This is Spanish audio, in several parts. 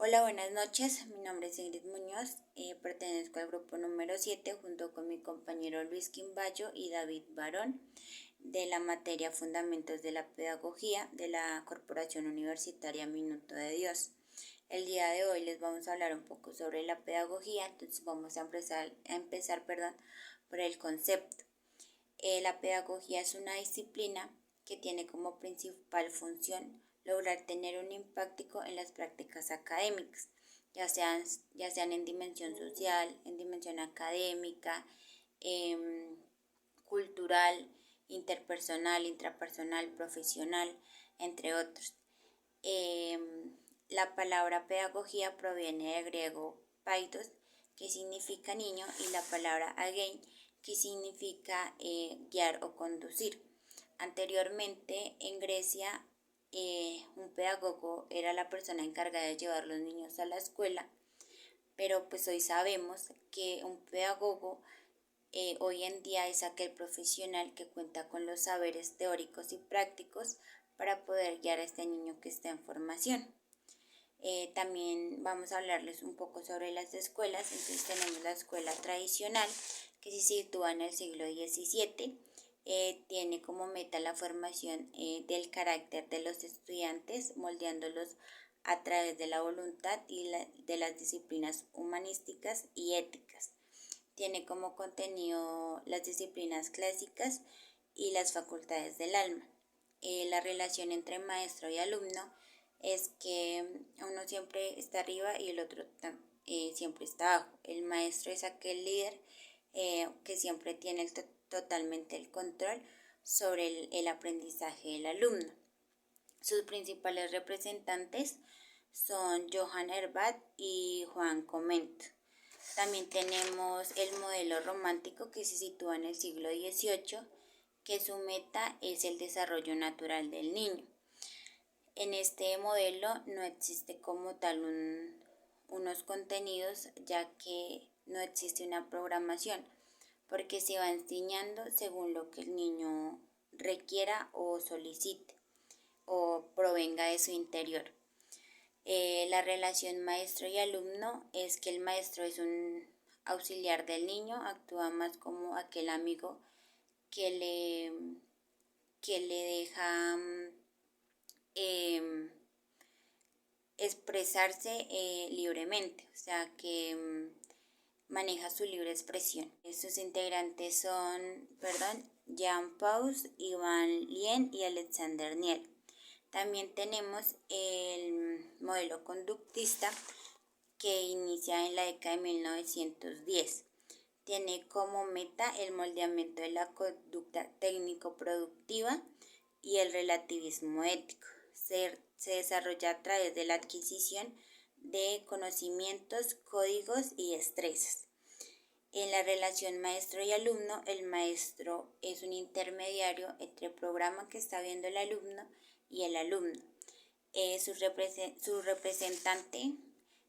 Hola, buenas noches. Mi nombre es Ingrid Muñoz. Pertenezco al grupo número 7 junto con mi compañero Luis Quimbayo y David Barón de la materia Fundamentos de la Pedagogía de la Corporación Universitaria Minuto de Dios. El día de hoy les vamos a hablar un poco sobre la pedagogía, entonces vamos a empezar por el concepto. La pedagogía es una disciplina que tiene como principal función lograr tener un impacto en las prácticas académicas, ya sean en dimensión social, en dimensión académica, cultural, interpersonal, intrapersonal, profesional, entre otros. La palabra pedagogía proviene del griego paidos, que significa niño, y la palabra agein, que significa guiar o conducir. Anteriormente en Grecia, un pedagogo era la persona encargada de llevar a los niños a la escuela, pero pues hoy sabemos que un pedagogo hoy en día es aquel profesional que cuenta con los saberes teóricos y prácticos para poder guiar a este niño que está en formación. También vamos a hablarles un poco sobre las escuelas. Entonces tenemos la escuela tradicional, que se sitúa en el siglo XVII. Tiene como meta la formación del carácter de los estudiantes, moldeándolos a través de la voluntad y de las disciplinas humanísticas y éticas. Tiene como contenido las disciplinas clásicas y las facultades del alma. La relación entre maestro y alumno es que uno siempre está arriba y el otro siempre está abajo. El maestro es aquel líder que siempre tiene totalmente el control sobre el aprendizaje del alumno. Sus principales representantes son Johann Herbat y Juan Comment. También tenemos el modelo romántico, que se sitúa en el siglo XVIII, que su meta es el desarrollo natural del niño. En este modelo no existe como tal unos contenidos, ya que no existe una programación, porque se va enseñando según lo que el niño requiera o solicite o provenga de su interior. La relación maestro y alumno es que el maestro es un auxiliar del niño, actúa más como aquel amigo que le deja expresarse libremente, o sea que maneja su libre expresión. Sus integrantes son, Jean Paus, Ivan Lien y Alexander Niel. También tenemos el modelo conductista, que inicia en la década de 1910. Tiene como meta el moldeamiento de la conducta técnico-productiva y el relativismo ético. Se desarrolla a través de la adquisición de conocimientos, códigos y destrezas. En la relación maestro y alumno, el maestro es un intermediario entre el programa que está viendo el alumno y el alumno. Su representante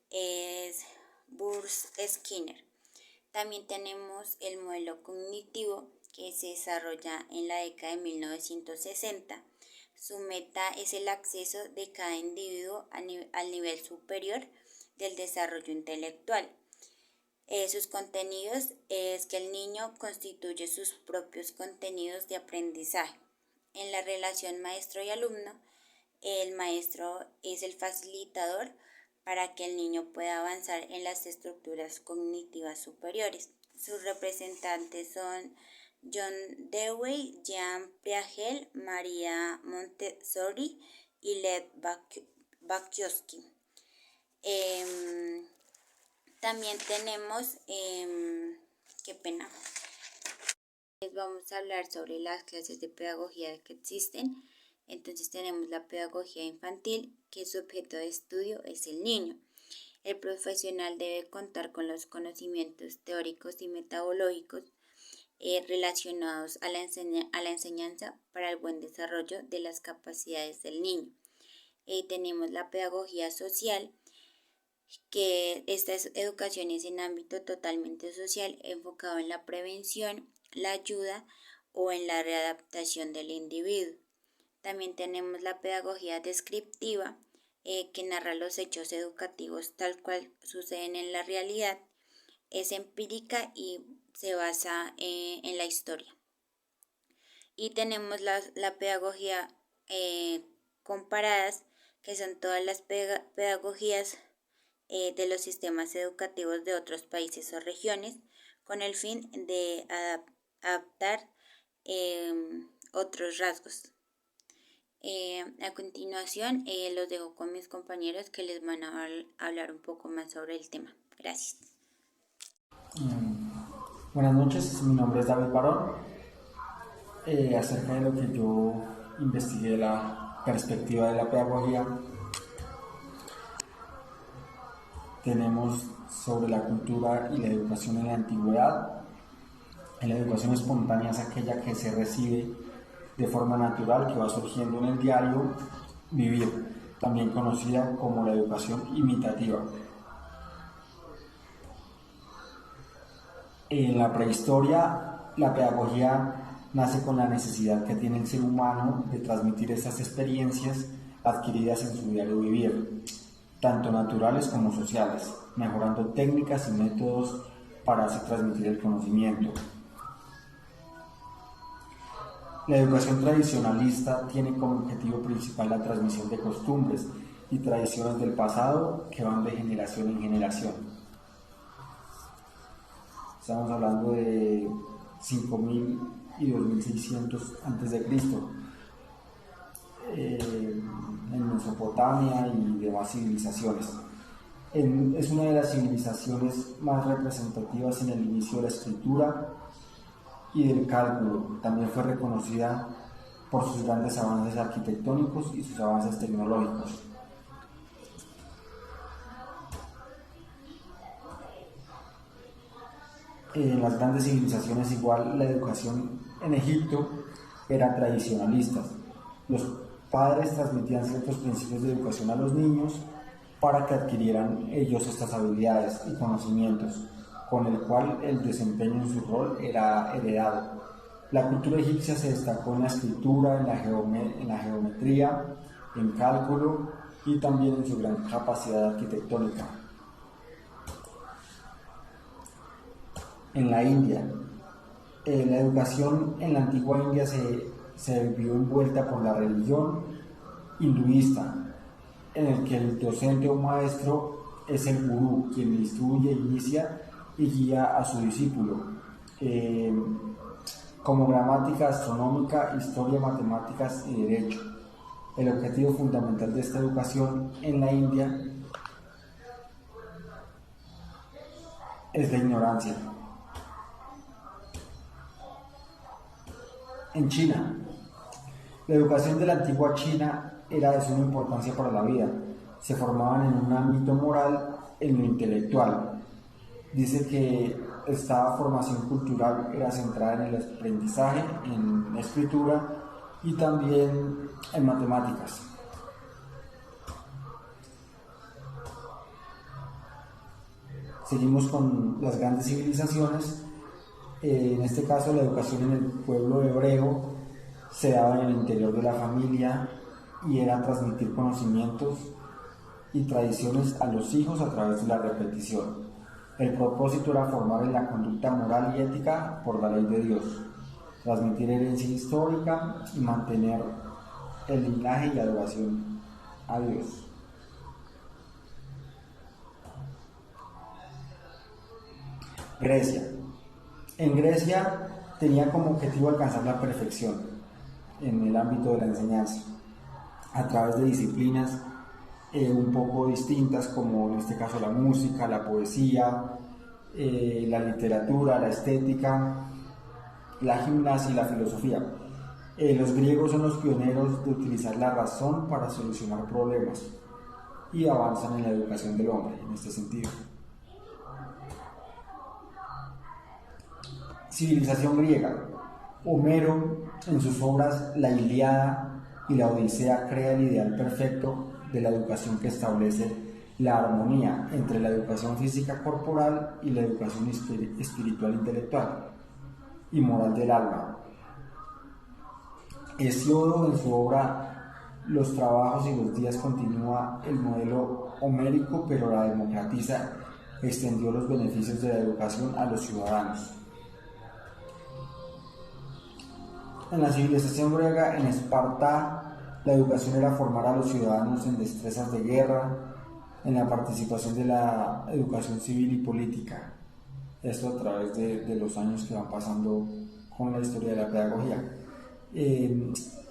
es Bruce Skinner. También tenemos el modelo cognitivo, que se desarrolla en la década de 1960. Su meta es el acceso de cada individuo al nivel superior del desarrollo intelectual. Sus contenidos es que el niño constituye sus propios contenidos de aprendizaje. En la relación maestro y alumno, el maestro es el facilitador para que el niño pueda avanzar en las estructuras cognitivas superiores. Sus representantes son John Dewey, Jean Piaget, María Montessori y Lev Vygotsky. También tenemos, les vamos a hablar sobre las clases de pedagogía que existen. Entonces tenemos la pedagogía infantil, que su objeto de estudio es el niño. El profesional debe contar con los conocimientos teóricos y metodológicos relacionados a la enseñanza para el buen desarrollo de las capacidades del niño. Tenemos la pedagogía social, que esta educación es en ámbito totalmente social, enfocado en la prevención, la ayuda o en la readaptación del individuo. También tenemos la pedagogía descriptiva, que narra los hechos educativos tal cual suceden en la realidad, es empírica y se basa en la historia. Y tenemos la pedagogía comparadas, que son todas las pedagogías de los sistemas educativos de otros países o regiones, con el fin de adaptar otros rasgos. A continuación, los dejo con mis compañeros que les van a hablar un poco más sobre el tema. Gracias. Buenas noches, mi nombre es David Barón. Acerca de lo que yo investigué, la perspectiva de la pedagogía, tenemos sobre la cultura y la educación en la antigüedad. La educación espontánea es aquella que se recibe de forma natural, que va surgiendo en el diario vivir, también conocida como la educación imitativa. En la prehistoria, la pedagogía nace con la necesidad que tiene el ser humano de transmitir esas experiencias adquiridas en su diario vivir, tanto naturales como sociales, mejorando técnicas y métodos para así transmitir el conocimiento. La educación tradicionalista tiene como objetivo principal la transmisión de costumbres y tradiciones del pasado que van de generación en generación. Estamos hablando de 5000 y 2600 a.C. En Mesopotamia y demás civilizaciones. Es una de las civilizaciones más representativas en el inicio de la escritura y del cálculo. También fue reconocida por sus grandes avances arquitectónicos y sus avances tecnológicos. En las grandes civilizaciones igual la educación en Egipto era tradicionalista. Los padres transmitían ciertos principios de educación a los niños para que adquirieran ellos estas habilidades y conocimientos, con el cual el desempeño en su rol era heredado. La cultura egipcia se destacó en la escritura, en la geometría, en cálculo y también en su gran capacidad arquitectónica. En la India, la educación en la antigua India se vio envuelta por la religión hinduista, en el que el docente o maestro es el gurú, quien instruye, inicia y guía a su discípulo. Como gramática, astronómica, historia, matemáticas y derecho. El objetivo fundamental de esta educación en la India es la ignorancia. En China, la educación de la antigua China era de suma importancia para la vida. Se formaban en un ámbito moral, en lo intelectual. Dice que esta formación cultural era centrada en el aprendizaje, en la escritura y también en matemáticas. Seguimos con las grandes civilizaciones. En este caso, la educación en el pueblo hebreo se daba en el interior de la familia y era transmitir conocimientos y tradiciones a los hijos a través de la repetición. El propósito era formar en la conducta moral y ética por la ley de Dios, transmitir herencia histórica y mantener el linaje y adoración a Dios. Grecia. En Grecia tenía como objetivo alcanzar la perfección en el ámbito de la enseñanza, a través de disciplinas un poco distintas, como en este caso la música, la poesía, la literatura, la estética, la gimnasia y la filosofía. Los griegos son los pioneros de utilizar la razón para solucionar problemas y avanzan en la educación del hombre en este sentido. Civilización griega. Homero, en sus obras La Ilíada y la Odisea, crea el ideal perfecto de la educación que establece la armonía entre la educación física corporal y la educación espiritual intelectual y moral del alma. Hesíodo, en su obra los trabajos y los días continúa el modelo homérico, pero la democratiza extendió los beneficios de la educación a los ciudadanos. En la civilización griega, en Esparta, la educación era formar a los ciudadanos en destrezas de guerra, en la participación de la educación civil y política. Esto a través de los años que van pasando con la historia de la pedagogía.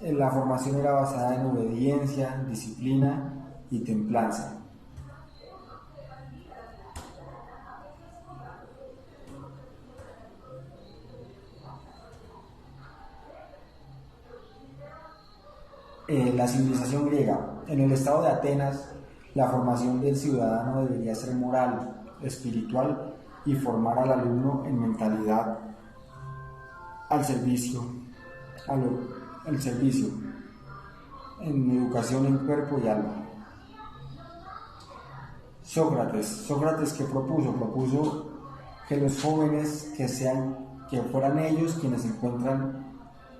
La formación era basada en obediencia, disciplina y templanza. La civilización griega. En el estado de Atenas, la formación del ciudadano debería ser moral, espiritual y formar al alumno en mentalidad al servicio, en educación en cuerpo y alma. Sócrates ¿qué propuso? Propuso que los jóvenes que fueran ellos quienes encuentran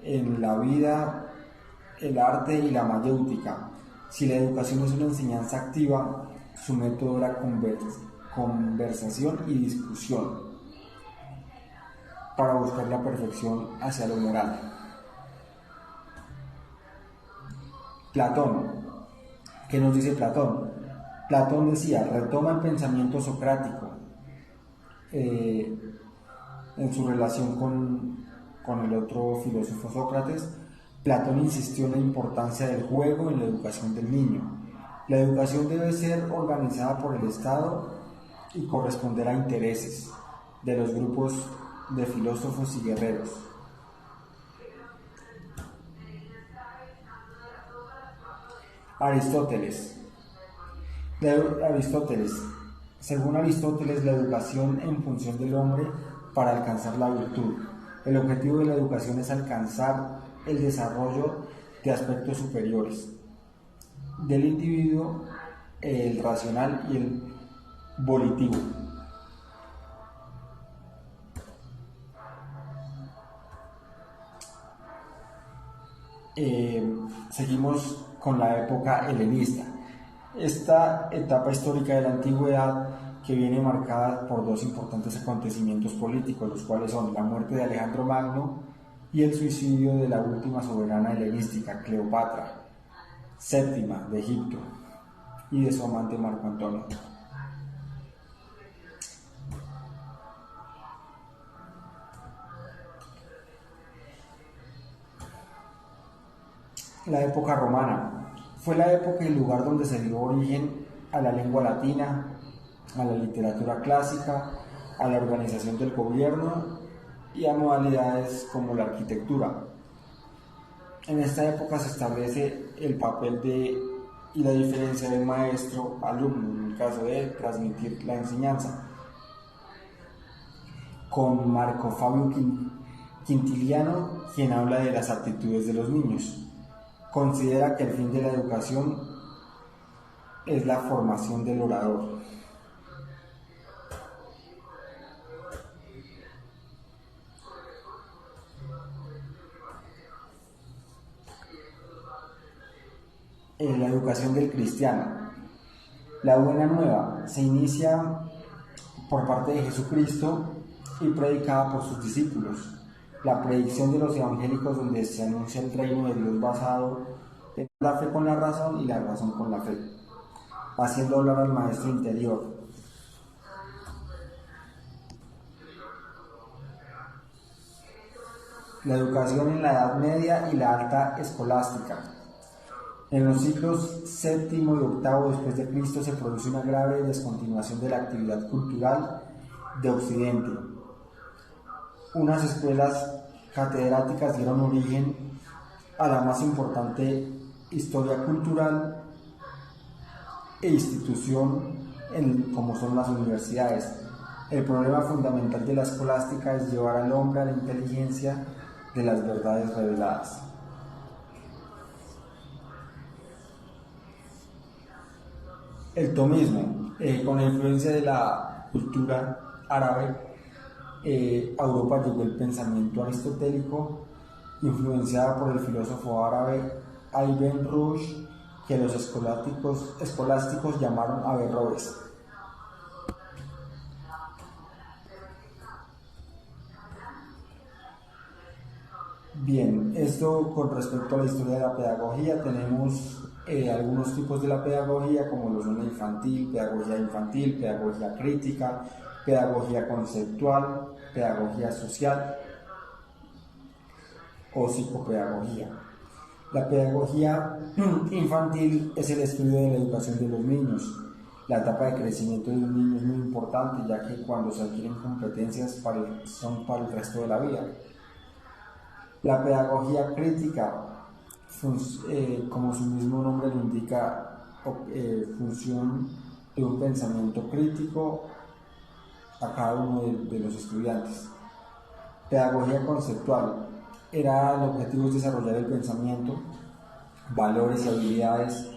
en la vida el arte y la mayéutica. Si la educación es una enseñanza activa, su método era conversación y discusión para buscar la perfección hacia lo moral. Platón. ¿Qué nos dice Platón? Platón decía, retoma el pensamiento socrático en su relación con el otro filósofo Sócrates. Platón insistió en la importancia del juego en la educación del niño. La educación debe ser organizada por el Estado y corresponder a intereses de los grupos de filósofos y guerreros. Aristóteles. Según Aristóteles, la educación en función del hombre para alcanzar la virtud. El objetivo de la educación es alcanzar el desarrollo de aspectos superiores del individuo, el racional y el volitivo. Seguimos con la época helenista. Esta etapa histórica de la antigüedad que viene marcada por dos importantes acontecimientos políticos, los cuales son la muerte de Alejandro Magno y el suicidio de la última soberana helenística, Cleopatra VII de Egipto, y de su amante Marco Antonio. La época romana fue la época y el lugar donde se dio origen a la lengua latina, a la literatura clásica, a la organización del gobierno y a modalidades como la arquitectura. En esta época se establece el papel y la diferencia de maestro-alumno en el caso de transmitir la enseñanza. Con Marco Fabio Quintiliano, quien habla de las aptitudes de los niños. Considera que el fin de la educación es la formación del orador. La educación del cristiano. La buena nueva se inicia por parte de Jesucristo y predicada por sus discípulos. La predicción de los evangélicos, donde se anuncia el reino de Dios basado en la fe con la razón y la razón con la fe, haciendo hablar al maestro interior. La educación en la Edad Media y la alta escolástica. En los siglos VII y VIII después de Cristo se produce una grave descontinuación de la actividad cultural de Occidente. Unas escuelas catedráticas dieron origen a la más importante historia cultural e institución como son las universidades. El problema fundamental de la escolástica es llevar al hombre a la inteligencia de las verdades reveladas. El tomismo, con la influencia de la cultura árabe, a Europa llegó el pensamiento aristotélico, influenciada por el filósofo árabe Ibn Rushd, que los escolásticos llamaron Averroes. Bien, esto con respecto a la historia de la pedagogía, tenemos algunos tipos de la pedagogía, como lo son la infantil, pedagogía crítica, pedagogía conceptual, pedagogía social o psicopedagogía. La pedagogía infantil es el estudio de la educación de los niños. La etapa de crecimiento de un niño es muy importante, ya que cuando se adquieren competencias son para el resto de la vida. La pedagogía crítica, como su mismo nombre lo indica, función de un pensamiento crítico a cada uno de los estudiantes. Pedagogía conceptual, el objetivo es desarrollar el pensamiento, valores y habilidades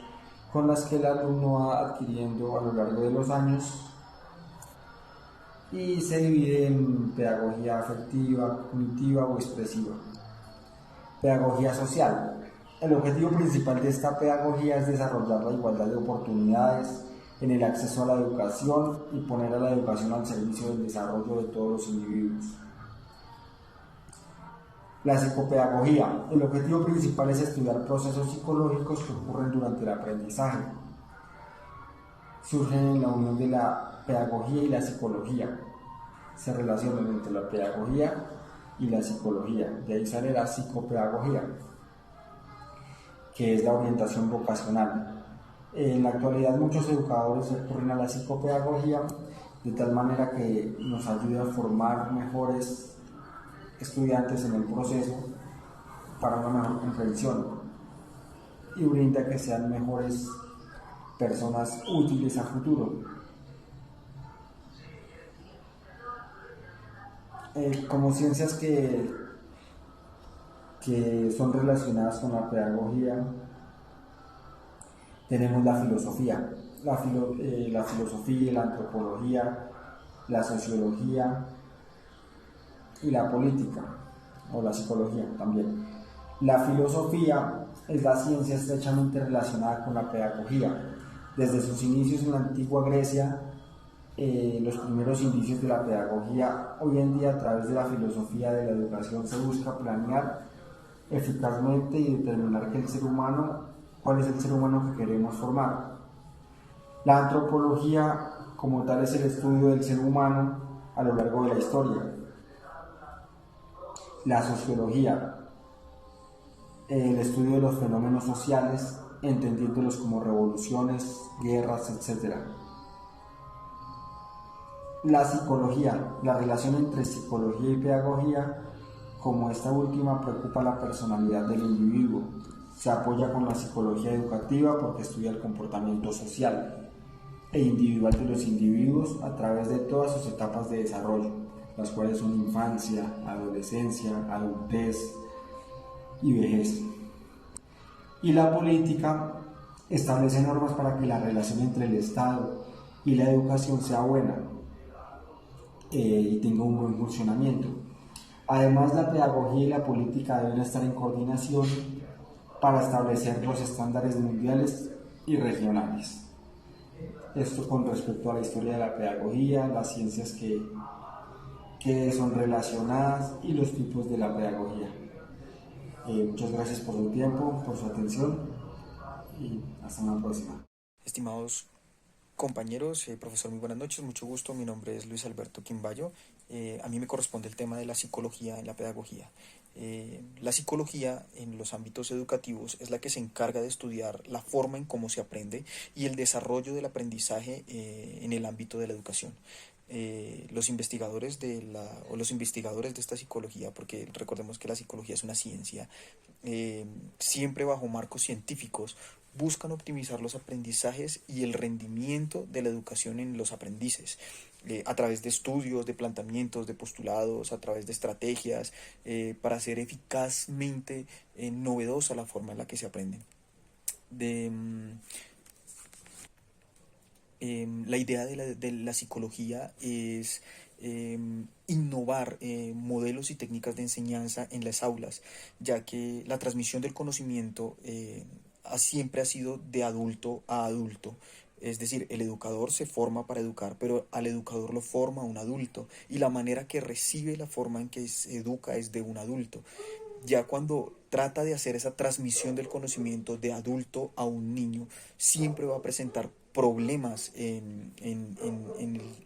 con las que el alumno va adquiriendo a lo largo de los años, y se divide en pedagogía afectiva, cognitiva o expresiva. Pedagogía social. El objetivo principal de esta pedagogía es desarrollar la igualdad de oportunidades en el acceso a la educación y poner a la educación al servicio del desarrollo de todos los individuos. La psicopedagogía. El objetivo principal es estudiar procesos psicológicos que ocurren durante el aprendizaje. Surgen en la unión de la pedagogía y la psicología. Se relacionan entre la pedagogía y la psicología. De ahí sale la psicopedagogía, que es la orientación vocacional. En la actualidad muchos educadores recurren a la psicopedagogía de tal manera que nos ayuda a formar mejores estudiantes en el proceso para una mejor comprensión y brinda que sean mejores personas útiles a futuro. Como ciencias que son relacionadas con la pedagogía, tenemos la filosofía, la filosofía, la antropología, la sociología y la política, o la psicología también. La filosofía es la ciencia estrechamente relacionada con la pedagogía. Desde sus inicios en la antigua Grecia, los primeros indicios de la pedagogía, hoy en día a través de la filosofía de la educación se busca planear eficazmente y determinar cuál es el ser humano que queremos formar. La antropología como tal es el estudio del ser humano a lo largo de la historia. La sociología, el estudio de los fenómenos sociales, entendiéndolos como revoluciones, guerras, etc. La psicología, la relación entre psicología y pedagogía, como esta última preocupa la personalidad del individuo. Se apoya con la psicología educativa porque estudia el comportamiento social e individual de los individuos a través de todas sus etapas de desarrollo, las cuales son infancia, adolescencia, adultez y vejez. Y la política establece normas para que la relación entre el Estado y la educación sea buena y tenga un buen funcionamiento. Además, la pedagogía y la política deben estar en coordinación para establecer los estándares mundiales y regionales. Esto con respecto a la historia de la pedagogía, las ciencias que son relacionadas y los tipos de la pedagogía. Muchas gracias por su tiempo, por su atención y hasta una próxima. Estimados compañeros, profesor, muy buenas noches, mucho gusto. Mi nombre es Luis Alberto Quimbayo. A mí me corresponde el tema de la psicología en la pedagogía. La psicología en los ámbitos educativos es la que se encarga de estudiar la forma en cómo se aprende y el desarrollo del aprendizaje en el ámbito de la educación. Los investigadores de esta psicología, porque recordemos que la psicología es una ciencia, siempre bajo marcos científicos, buscan optimizar los aprendizajes y el rendimiento de la educación en los aprendices, a través de estudios, de planteamientos, de postulados, a través de estrategias, para hacer eficazmente novedosa la forma en la que se aprende. La idea de la psicología es innovar modelos y técnicas de enseñanza en las aulas, ya que la transmisión del conocimiento siempre ha sido de adulto a adulto. Es decir, el educador se forma para educar, pero al educador lo forma un adulto y la manera que recibe la forma en que se educa es de un adulto. Ya cuando trata de hacer esa transmisión del conocimiento de adulto a un niño, siempre va a presentar problemas en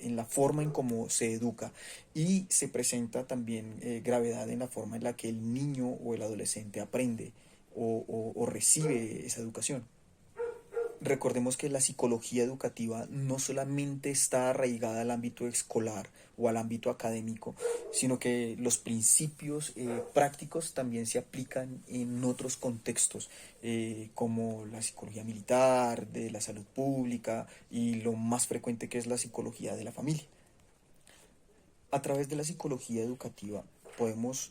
la forma en cómo se educa y se presenta también gravedad en la forma en la que el niño o el adolescente aprende o recibe esa educación. Recordemos que la psicología educativa no solamente está arraigada al ámbito escolar o al ámbito académico, sino que los principios prácticos también se aplican en otros contextos, como la psicología militar, de la salud pública y lo más frecuente que es la psicología de la familia. A través de la psicología educativa podemos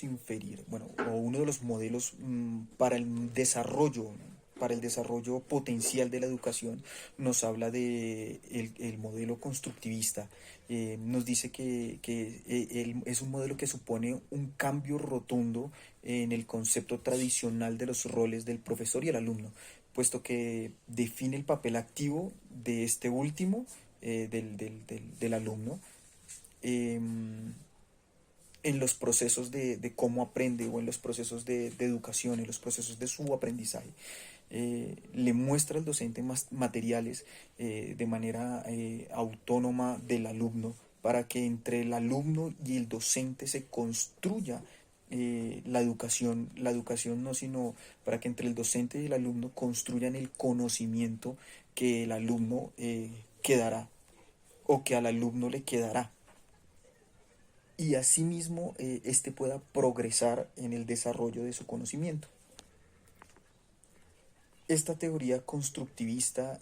inferir, bueno, o uno de los modelos para el desarrollo potencial de la educación, nos habla de el modelo constructivista. Nos dice que es un modelo que supone un cambio rotundo en el concepto tradicional de los roles del profesor y el alumno, puesto que define el papel activo de este último, del alumno, eh, en los procesos de cómo aprende o en los procesos de educación, en los procesos de su aprendizaje. Le muestra al docente materiales de manera autónoma del alumno para que entre el alumno y el docente se construya la educación no, sino para que entre el docente y el alumno construyan el conocimiento que el alumno quedará o que al alumno le quedará y asimismo éste pueda progresar en el desarrollo de su conocimiento. Esta teoría constructivista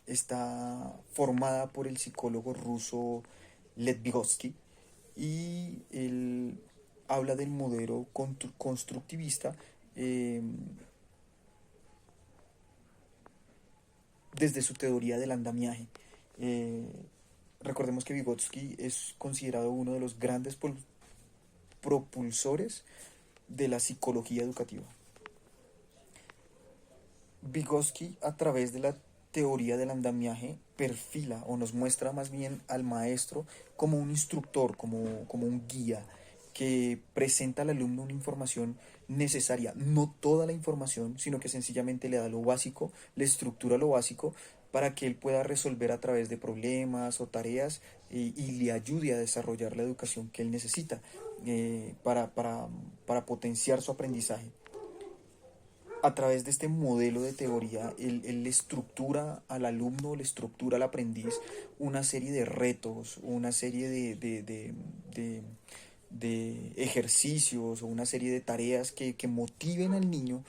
está formada por el psicólogo ruso Lev Vygotsky y él habla del modelo constructivista desde su teoría del andamiaje. Recordemos que Vygotsky es considerado uno de los grandes propulsores de la psicología educativa. Vygotsky, a través de la teoría del andamiaje, perfila o nos muestra más bien al maestro como un instructor, como un guía que presenta al alumno una información necesaria, no toda la información, sino que sencillamente le da lo básico, le estructura lo básico para que él pueda resolver a través de problemas o tareas y le ayude a desarrollar la educación que él necesita para potenciar su aprendizaje. A través de este modelo de teoría, él le estructura al alumno, le estructura al aprendiz una serie de retos, una serie de ejercicios o una serie de tareas que motiven al niño,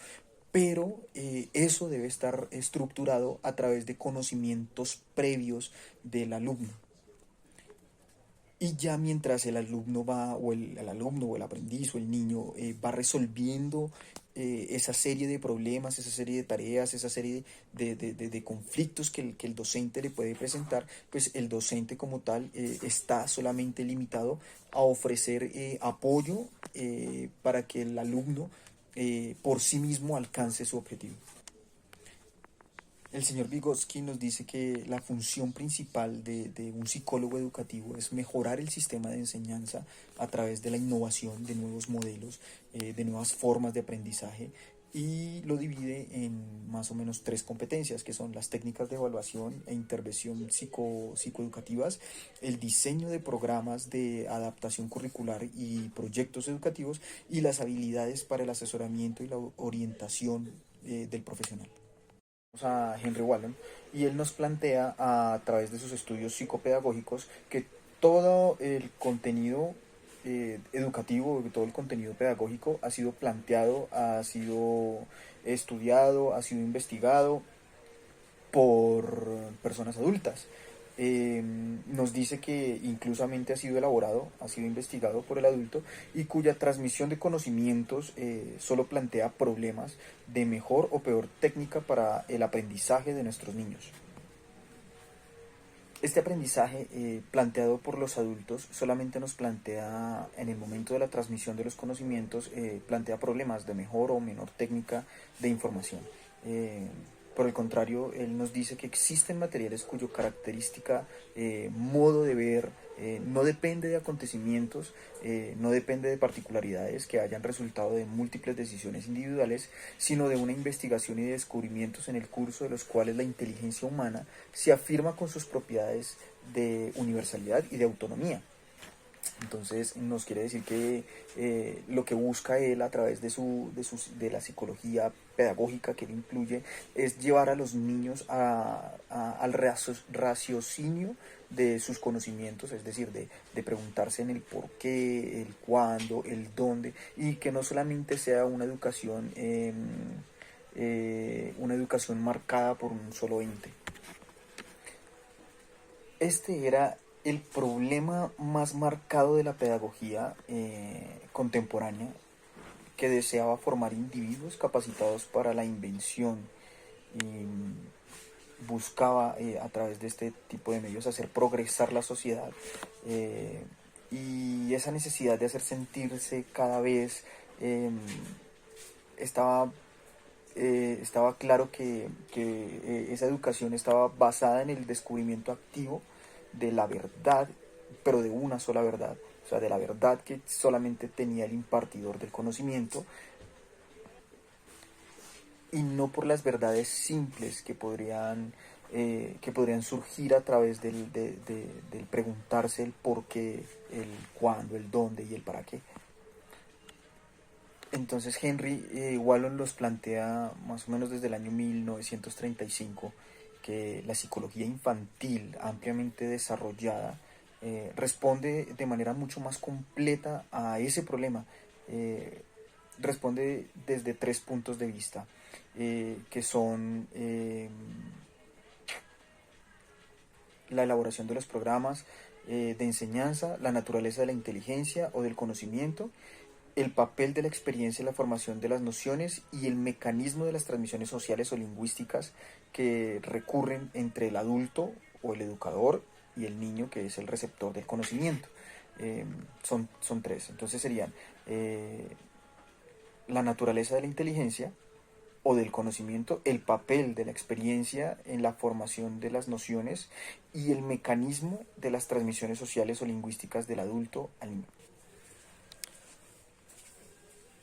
pero eso debe estar estructurado a través de conocimientos previos del alumno. Y ya mientras el alumno va, o el alumno, o el aprendiz, o el niño va resolviendo esa serie de problemas, esa serie de tareas, esa serie de conflictos que el docente le puede presentar, pues el docente como tal está solamente limitado a ofrecer apoyo para que el alumno por sí mismo alcance su objetivo. El señor Vygotsky nos dice que la función principal de un psicólogo educativo es mejorar el sistema de enseñanza a través de la innovación de nuevos modelos, de nuevas formas de aprendizaje, y lo divide en más o menos 3 competencias, que son las técnicas de evaluación e intervención psicoeducativas, el diseño de programas de adaptación curricular y proyectos educativos, y las habilidades para el asesoramiento y la orientación del profesional. A Henry Wallon, y él nos plantea a través de sus estudios psicopedagógicos que todo el contenido educativo, todo el contenido pedagógico ha sido planteado, ha sido estudiado, ha sido investigado por personas adultas. Nos dice que inclusamente ha sido elaborado, ha sido investigado por el adulto y cuya transmisión de conocimientos solo plantea problemas de mejor o peor técnica para el aprendizaje de nuestros niños. Este aprendizaje planteado por los adultos solamente nos plantea, en el momento de la transmisión de los conocimientos, plantea problemas de mejor o menor técnica de información. Eh, por el contrario, él nos dice que existen materiales cuyo característica, modo de ver, no depende de acontecimientos, no depende de particularidades que hayan resultado de múltiples decisiones individuales, sino de una investigación y de descubrimientos en el curso de los cuales la inteligencia humana se afirma con sus propiedades de universalidad y de autonomía. Entonces nos quiere decir que lo que busca él a través de la psicología pedagógica que él incluye es llevar a los niños al raciocinio de sus conocimientos, es decir, de preguntarse en el por qué, el cuándo, el dónde, y que no solamente sea una educación marcada por un solo ente. Este era el problema más marcado de la pedagogía contemporánea, que deseaba formar individuos capacitados para la invención y buscaba a través de este tipo de medios hacer progresar la sociedad, y esa necesidad de hacer sentirse cada vez estaba estaba claro que esa educación estaba basada en el descubrimiento activo de la verdad, pero de una sola verdad, o sea, de la verdad que solamente tenía el impartidor del conocimiento, y no por las verdades simples que podrían surgir a través del preguntarse el por qué, el cuándo, el dónde y el para qué. Entonces Henry Wallon los plantea más o menos desde el año 1935, que la psicología infantil ampliamente desarrollada responde de manera mucho más completa a ese problema. Responde desde tres puntos de vista, que son la elaboración de los programas de enseñanza, la naturaleza de la inteligencia o del conocimiento, el papel de la experiencia en la formación de las nociones y el mecanismo de las transmisiones sociales o lingüísticas que recurren entre el adulto o el educador y el niño, que es el receptor del conocimiento. Son tres. Entonces serían la naturaleza de la inteligencia o del conocimiento, el papel de la experiencia en la formación de las nociones y el mecanismo de las transmisiones sociales o lingüísticas del adulto al niño.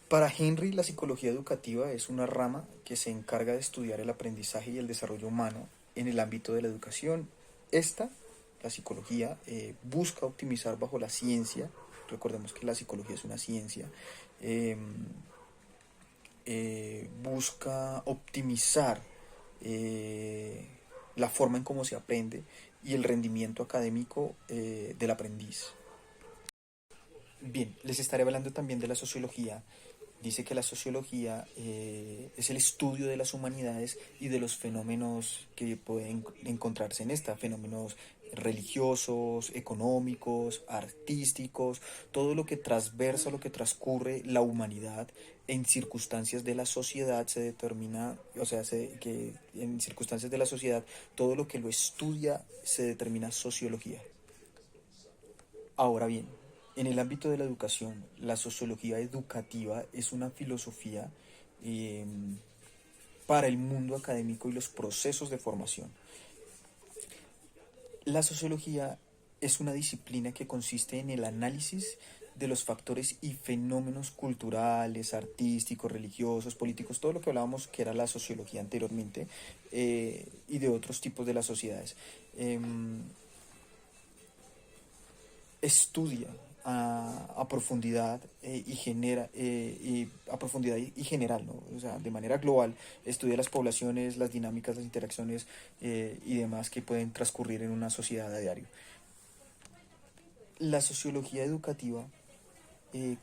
Para Henry, la psicología educativa es una rama que se encarga de estudiar el aprendizaje y el desarrollo humano en el ámbito de la educación. La psicología, busca optimizar bajo la ciencia. Recordemos que la psicología es una ciencia. Busca optimizar la forma en cómo se aprende y el rendimiento académico del aprendiz. Bien, les estaré hablando también de la sociología. Dice que la sociología es el estudio de las humanidades y de los fenómenos que pueden encontrarse en esta, fenómenos religiosos, económicos, artísticos, todo lo que transversa, lo que transcurre la humanidad en circunstancias de la sociedad se determina, o sea, que en circunstancias de la sociedad todo lo que lo estudia se determina sociología. Ahora bien, en el ámbito de la educación, la sociología educativa es una filosofía eh, para el mundo académico y los procesos de formación. La sociología es una disciplina que consiste en el análisis de los factores y fenómenos culturales, artísticos, religiosos, políticos, todo lo que hablábamos que era la sociología anteriormente, y de otros tipos de las sociedades. Estudia a profundidad y genera a profundidad y general, ¿no? O sea, de manera global, estudia las poblaciones, las dinámicas, las interacciones y demás que pueden transcurrir en una sociedad a diario. La sociología educativa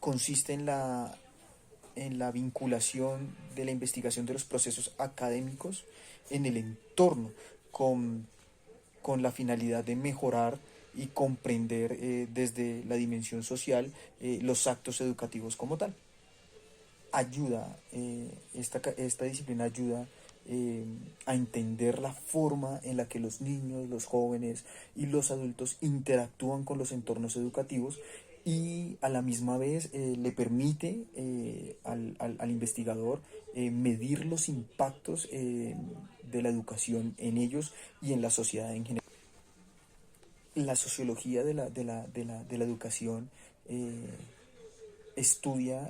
consiste en la vinculación de la investigación de los procesos académicos en el entorno con la finalidad de mejorar y comprender desde la dimensión social los actos educativos como tal. Esta disciplina ayuda a entender la forma en la que los niños, los jóvenes y los adultos interactúan con los entornos educativos, y a la misma vez le permite al investigador medir los impactos de la educación en ellos y en la sociedad en general. La sociología de la educación estudia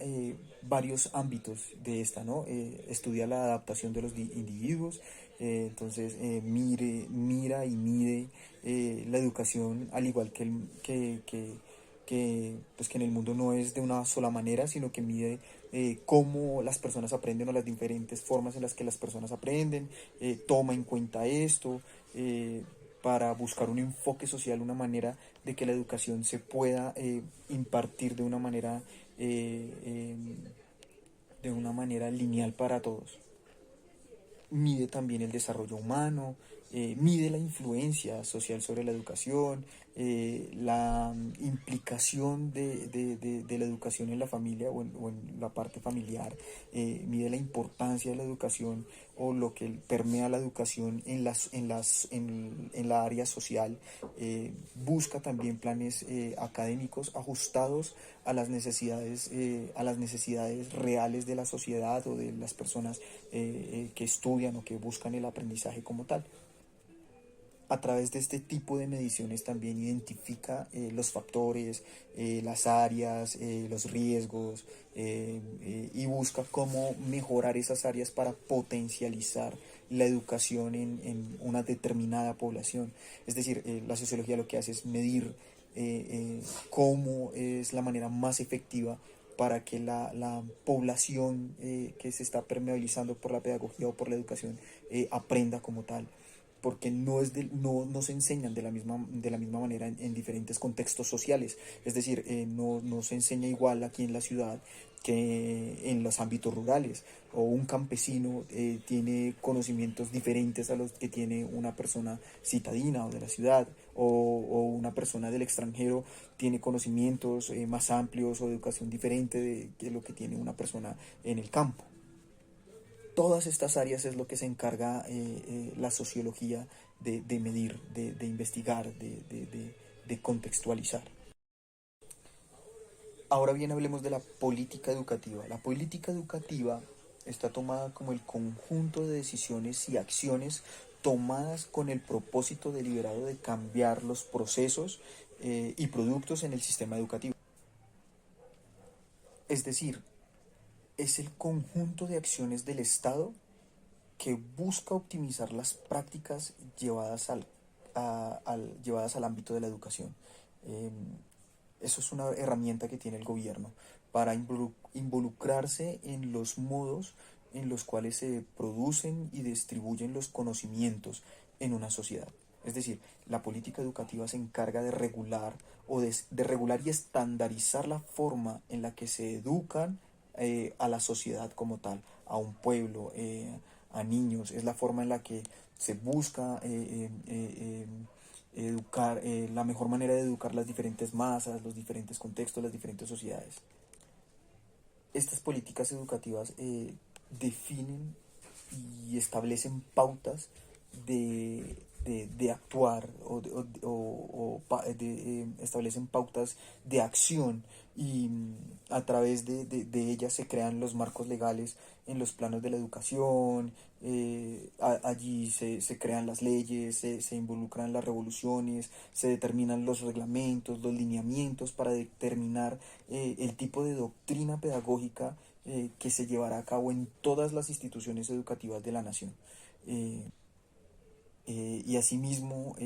varios ámbitos de esta, ¿no? Estudia la adaptación de los individuos, entonces mira y mide la educación, al igual pues que en el mundo no es de una sola manera, sino que mide cómo las personas aprenden o las diferentes formas en las que las personas aprenden, toma en cuenta esto para buscar un enfoque social, una manera de que la educación se pueda impartir eh, eh, de una manera lineal para todos. Mide también el desarrollo humano, mide la influencia social sobre la educación, la implicación de la educación en la familia o en la parte familiar, mide la importancia de la educación o lo que permea la educación en la área social, busca también planes académicos ajustados a las necesidades reales de la sociedad o de las personas que estudian o que buscan el aprendizaje como tal. A través de este tipo de mediciones también identifica los factores, las áreas, los riesgos, y busca cómo mejorar esas áreas para potencializar la educación una determinada población. Es decir, la sociología lo que hace es medir cómo es la manera más efectiva para que la población que se está permeabilizando por la pedagogía o por la educación aprenda como tal, porque no se enseñan de la misma manera en diferentes contextos sociales. Es decir, no se enseña igual aquí en la ciudad que en los ámbitos rurales, o un campesino tiene conocimientos diferentes a los que tiene una persona citadina o de la ciudad, o una persona del extranjero tiene conocimientos más amplios o de educación diferente de lo que tiene una persona en el campo. Todas estas áreas es lo que se encarga la sociología de medir, de investigar, de contextualizar. Ahora bien, hablemos de la política educativa. La política educativa está tomada como el conjunto de decisiones y acciones tomadas con el propósito deliberado de cambiar los procesos y productos en el sistema educativo. Es decir, es el conjunto de acciones del Estado que busca optimizar las prácticas llevadas al ámbito de la educación. Eh, Eso es una herramienta que tiene el gobierno para involucrarse en los modos en los cuales se producen y distribuyen los conocimientos en una sociedad. Es decir, la política educativa se encarga de regular de regular y estandarizar la forma en la que se educan a la sociedad como tal, a un pueblo, a niños. Es la forma en la que se busca educar, la mejor manera de educar las diferentes masas, los diferentes contextos, las diferentes sociedades. Estas políticas educativas definen y establecen pautas de actuar establecen pautas de acción, y a través de ellas se crean los marcos legales en los planos de la educación. Allí se crean las leyes, se involucran las revoluciones, se determinan los reglamentos, los lineamientos para determinar el tipo de doctrina pedagógica que se llevará a cabo en todas las instituciones educativas de la nación. Y asimismo,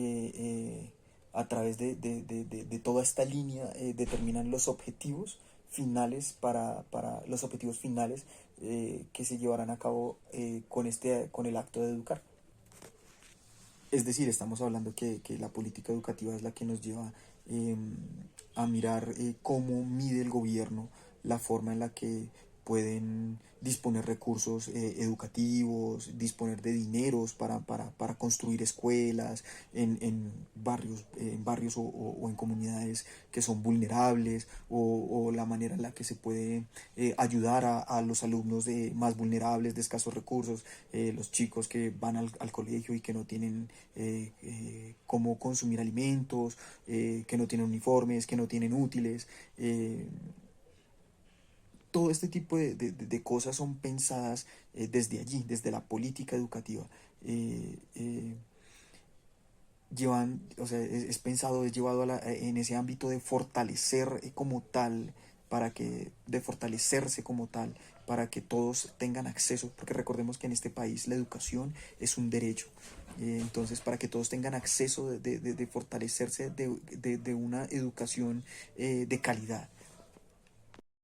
a través de toda esta línea, determinan los objetivos finales para los objetivos finales que se llevarán a cabo con el acto de educar. Es decir, estamos hablando que la política educativa es la que nos lleva a mirar cómo mide el gobierno la forma en la que pueden disponer recursos educativos, disponer de dineros para construir escuelas en barrios o en comunidades que son vulnerables, o la manera en la que se puede ayudar a los alumnos más vulnerables, de escasos recursos, los chicos que van al colegio y que no tienen cómo consumir alimentos, que no tienen uniformes, que no tienen útiles. Todo este tipo de cosas son pensadas desde allí, desde la política educativa. Eh, eh, o sea, es pensado, es llevado en ese ámbito de fortalecer como tal, de fortalecerse como tal, para que todos tengan acceso, porque recordemos que en este país la educación es un derecho. Entonces, para que todos tengan acceso de fortalecerse de una educación de calidad.